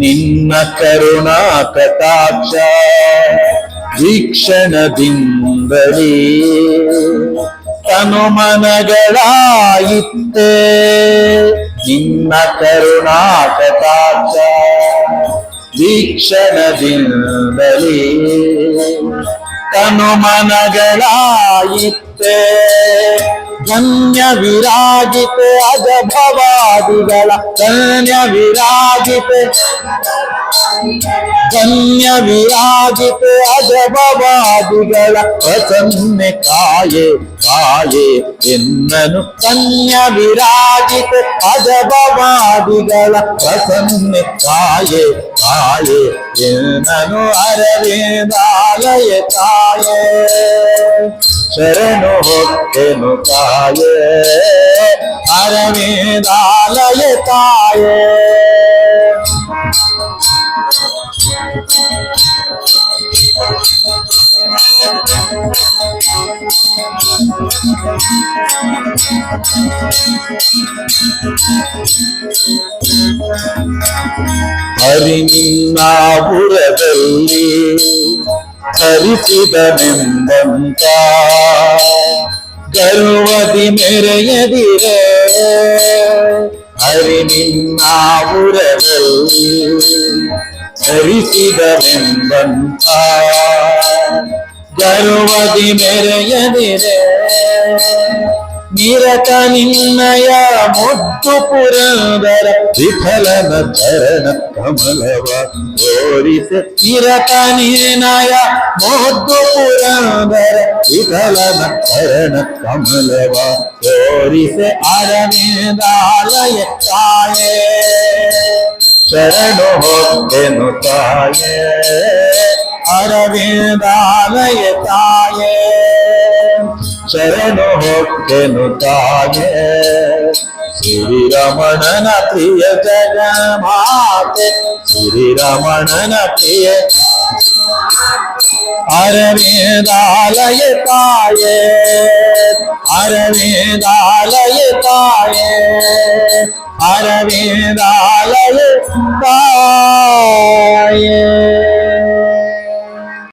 ನಿನ್ನ ಕರುಣಾ ಕಟಾಕ್ಷ ವೀಕ್ಷಣದಿಂದಲೇ ತನು ಮನಗಳಾಯಿತ್ತೆ. ನಿನ್ನ ಕರುಣಾ ಕಟಾಕ್ಷ ವೀಕ್ಷಣದಿಂದಲೇ ತನು ಮನಗಳಾಯಿತ್ತೆ. ಧನ್ಯ ವಿರಾಜಿತೆ ಅಜಭವಾದಿಗಳ ಧನ್ಯ ವಿರಾಜಿತೆ ಅಜಭವಾದಿಗಳ ಪ್ರಸನ್ನೆ ಕಾಯೆ ಕಾಯೆ ಎನ್ನನು. ಧನ್ಯ ವಿರಾಜಿತೆ ಅಜಭವಾದಿಗಳ ಪ್ರಸನ್ನೆ ಕಾಯೆ ಕಾಯೆ ಎನ್ನನು. ಅರವಿಂದಾಲಯ ಕಾಯೆ ಶರಣು ಹೊಟ್ಟೆನು ಕಾಯೆ ಅರವಿಂದಾಲಯ ಕಾಯೆ. ಹರಿ ನಿನ್ನಾಪುರದಲ್ಲಿ ಹರಿಸಿದನೆಂಬಂತ ಗರ್ವದಿ ಮೆರೆಯದಿರೆ. ಹರಿ ನಿನ್ನಾಪುರದಲ್ಲಿ ಹರಿಸಿದನೆಂಬಂತ ಗರ್ವದಿ ಮೆರೆಯದಿರೆ. ನಿರತ ನಿನ್ನಯ ಮುದ್ದು ಪುರಂದರ ವಿಠಲನ ಚರಣ ಕಮಲವ ತೋರಿಸೆ. ನಿರತ ನಿನ್ನಯ ಮುದ್ದು ಪುರಂದರ ವಿಠಲನ ಚರಣ ಕಮಲವ ತೋರಿಸೆ. ಅರವಿಂದಾಲಯ ಕಾಯೆ ಶರಣು ಹೊಟ್ಟೆನು ತಾಯೆ ಅರವಿಂದಾಲಯ ತಾಯೆ ಶರಣು ಹೊಟ್ಟೆನು ತಾಯೆ. ಶ್ರೀರಮಣನ ಪ್ರಿಯ ಜಗಮಾತೆ ಶ್ರೀರಮಣನ ಪ್ರಿಯ ಅರವಿಂದಾಲಯ ತಾಯೆ ಅರವಿಂದಾಲಯ ತಾಯೆ ಅರವಿಂದಾಲಯ ತಾಯೆ.